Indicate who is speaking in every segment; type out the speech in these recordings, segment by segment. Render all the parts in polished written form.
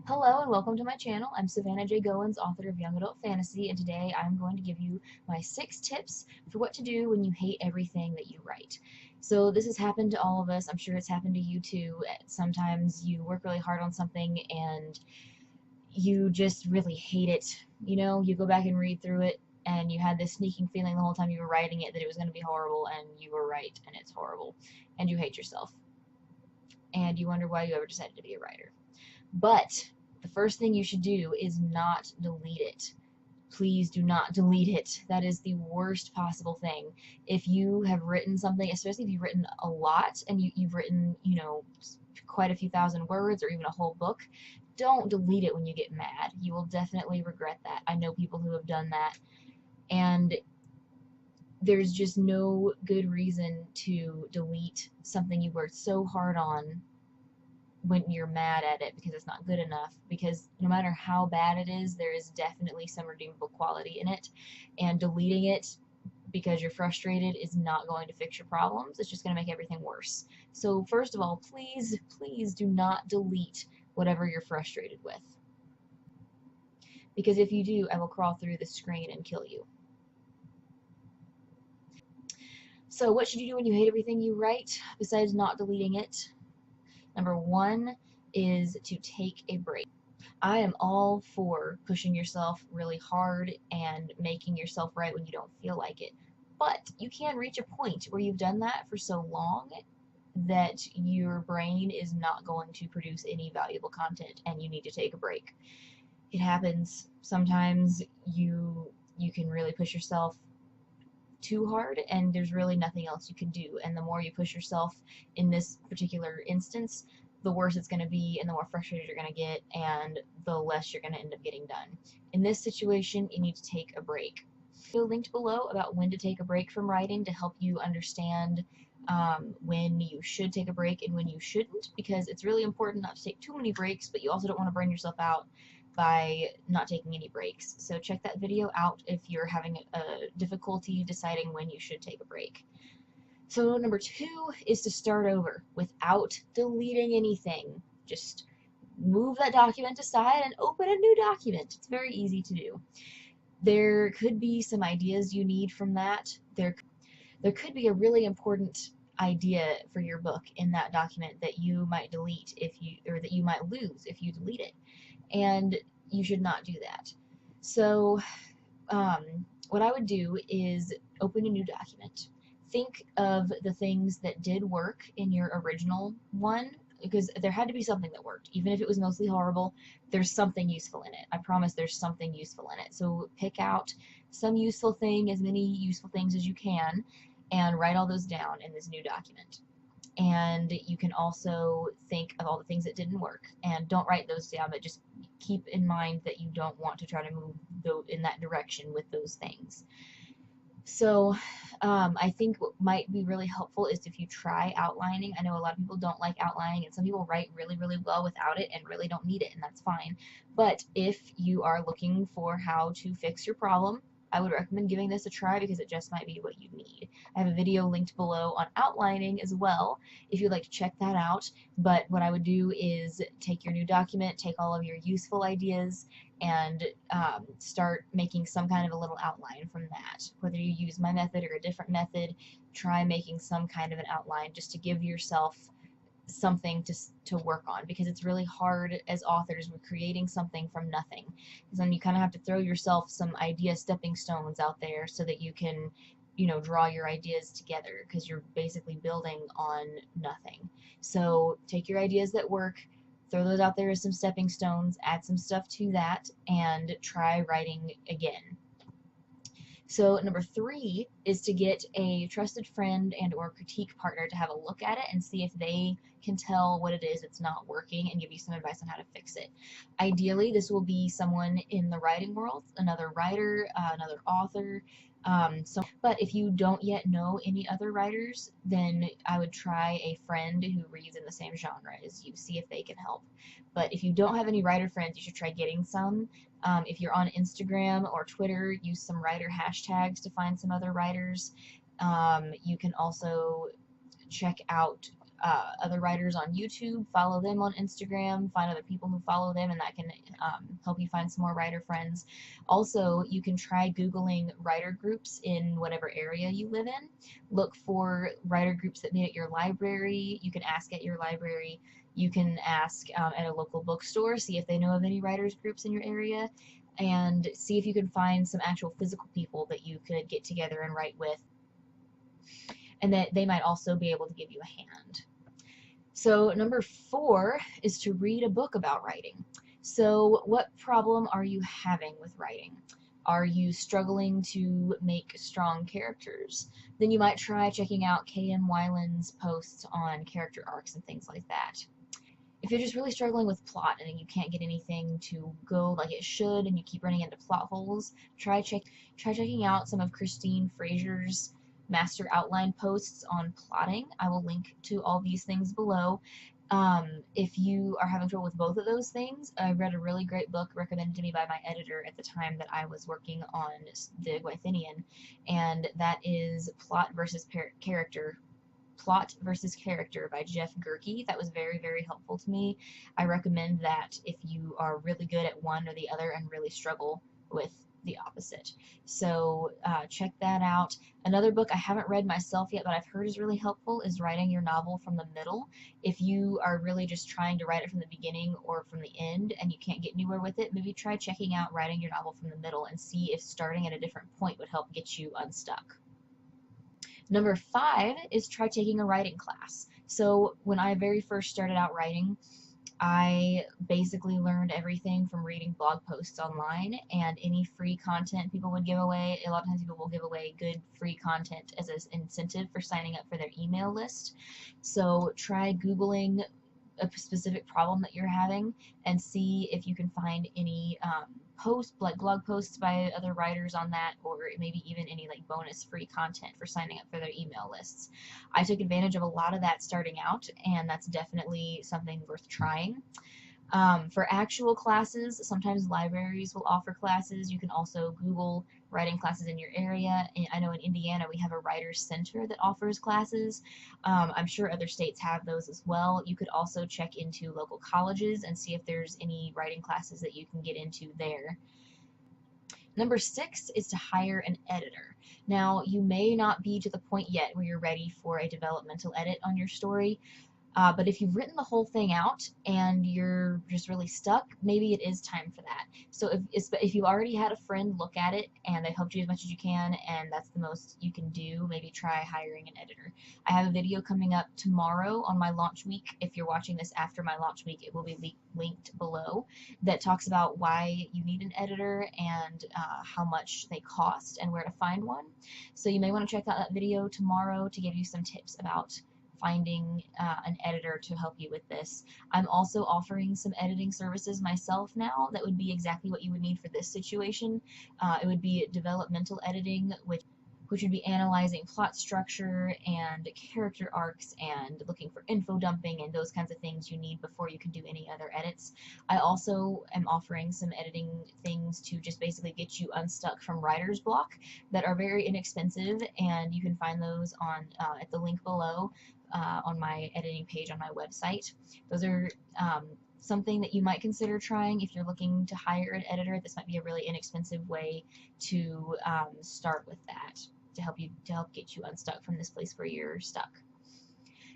Speaker 1: Hello and welcome to my channel. I'm Savannah J. Goins, author of Young Adult Fantasy, and today I'm going to give you my 6 tips for what to do when you hate everything that you write. So this has happened to all of us. I'm sure it's happened to you too. Sometimes you work really hard on something and you just really hate it. You know, you go back and read through it and you had this sneaking feeling the whole time you were writing it that it was going to be horrible, and you were right and it's horrible, and you hate yourself. And you wonder why you ever decided to be a writer. But the first thing you should do is not delete it. Please do not delete it. That is the worst possible thing. If you have written something, especially if you've written a lot and you've written, quite a few thousand words or even a whole book, don't delete it when you get mad. You will definitely regret that. I know people who have done that, and there's just no good reason to delete something you worked so hard on when you're mad at it because it's not good enough, because no matter how bad it is, there is definitely some redeemable quality in it, and deleting it because you're frustrated is not going to fix your problems. It's just going to make everything worse. So first of all, please do not delete whatever you're frustrated with, because if you do, I will crawl through the screen and kill you. So what should you do when you hate everything you write besides not deleting it? Number 1 is to take a break. I am all for pushing yourself really hard and making yourself write when you don't feel like it. But you can reach a point where you've done that for so long that your brain is not going to produce any valuable content and you need to take a break. It happens. Sometimes you can really push yourself too hard and there's really nothing else you can do, and the more you push yourself in this particular instance, the worse it's going to be and the more frustrated you're going to get and the less you're going to end up getting done. In this situation, you need to take a break. I'll link below about when to take a break from writing to help you understand when you should take a break and when you shouldn't, because it's really important not to take too many breaks, but you also don't want to burn yourself out by not taking any breaks. So check that video out if you're having a difficulty deciding when you should take a break. So number 2 is to start over without deleting anything. Just move that document aside and open a new document. It's very easy to do. There could be some ideas you need from that. There could be a really important idea for your book in that document that you might delete or that you might lose if you delete it. And you should not do that. So what I would do is open a new document. Think of the things that did work in your original one, because there had to be something that worked. Even if it was mostly horrible, there's something useful in it. I promise there's something useful in it. So pick out some useful thing, as many useful things as you can, and write all those down in this new document. And you can also think of all the things that didn't work, and don't write those down, but just keep in mind that you don't want to try to move in that direction with those things. So I think what might be really helpful is if you try outlining. I know a lot of people don't like outlining, and some people write really, really well without it and really don't need it, and that's fine. But if you are looking for how to fix your problem, I would recommend giving this a try, because it just might be what you need. I have a video linked below on outlining as well if you'd like to check that out. But what I would do is take your new document, take all of your useful ideas, and start making some kind of a little outline from that. Whether you use my method or a different method, try making some kind of an outline just to give yourself something to work on, because it's really hard as authors with creating something from nothing, because then you kind of have to throw yourself some idea stepping stones out there so that you can draw your ideas together, because you're basically building on nothing. So take your ideas that work, throw those out there as some stepping stones, add some stuff to that, and try writing again. So number 3 is to get a trusted friend and or critique partner to have a look at it and see if they can tell what it is that's not working and give you some advice on how to fix it. Ideally, this will be someone in the writing world, another writer, another author. But if you don't yet know any other writers, then I would try a friend who reads in the same genre as you, see if they can help. But if you don't have any writer friends, you should try getting some. If you're on Instagram or Twitter, use some writer hashtags to find some other writers. You can also check out other writers on YouTube, follow them on Instagram, find other people who follow them, and that can help you find some more writer friends. Also, you can try Googling writer groups in whatever area you live in. Look for writer groups that meet at your library. You can ask at your library. You can ask at a local bookstore, see if they know of any writers groups in your area, and see if you can find some actual physical people that you could get together and write with, and that they might also be able to give you a hand. So number 4 is to read a book about writing. So what problem are you having with writing? Are you struggling to make strong characters? Then you might try checking out K.M. Weiland's posts on character arcs and things like that. If you're just really struggling with plot and you can't get anything to go like it should and you keep running into plot holes, try checking out some of Christine Fraser's master outline posts on plotting. I will link to all these things below. If you are having trouble with both of those things, I read a really great book recommended to me by my editor at the time that I was working on the Gwythinian, and that is Plot versus Character by Jeff Gerke. That was very, very helpful to me. I recommend that if you are really good at one or the other and really struggle with the opposite. So check that out. Another book I haven't read myself yet, but I've heard is really helpful, is Writing Your Novel from the Middle. If you are really just trying to write it from the beginning or from the end and you can't get anywhere with it, maybe try checking out Writing Your Novel from the Middle and see if starting at a different point would help get you unstuck. Number 5 is try taking a writing class. So when I very first started out writing, I basically learned everything from reading blog posts online and any free content people would give away. A lot of times people will give away good free content as an incentive for signing up for their email list. So try Googling a specific problem that you're having and see if you can find any like blog posts by other writers on that, or maybe even any like bonus free content for signing up for their email lists. I took advantage of a lot of that starting out, and that's definitely something worth trying. For actual classes, sometimes libraries will offer classes. You can also Google writing classes in your area. And I know in Indiana we have a writer's center that offers classes. I'm sure other states have those as well. You could also check into local colleges and see if there's any writing classes that you can get into there. Number 6 is to hire an editor. Now, you may not be to the point yet where you're ready for a developmental edit on your story, but if you've written the whole thing out and you're just really stuck, maybe it is time for that. So if you've already had a friend look at it and they've helped you as much as you can and that's the most you can do, maybe try hiring an editor. I have a video coming up tomorrow on my launch week. If you're watching this after my launch week, it will be linked below, that talks about why you need an editor and how much they cost and where to find one. So you may want to check out that video tomorrow to give you some tips about finding an editor to help you with this. I'm also offering some editing services myself now that would be exactly what you would need for this situation. It would be developmental editing, which would be analyzing plot structure and character arcs and looking for info dumping and those kinds of things you need before you can do any other edits. I also am offering some editing things to just basically get you unstuck from writer's block that are very inexpensive, and you can find those on at the link below on my editing page on my website. Those are something that you might consider trying if you're looking to hire an editor. This might be a really inexpensive way to start with that, to help get you unstuck from this place where you're stuck.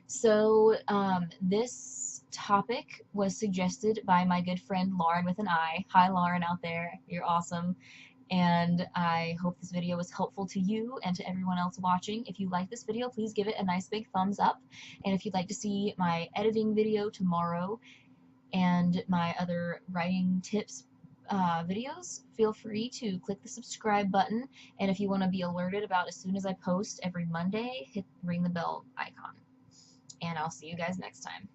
Speaker 1: So this topic was suggested by my good friend Lauren with an I. Hi Lauren out there, you're awesome. And I hope this video was helpful to you and to everyone else watching. If you like this video, please give it a nice big thumbs up. And if you'd like to see my editing video tomorrow and my other writing tips videos, feel free to click the subscribe button. And if you want to be alerted about as soon as I post every Monday, ring the bell icon. And I'll see you guys next time.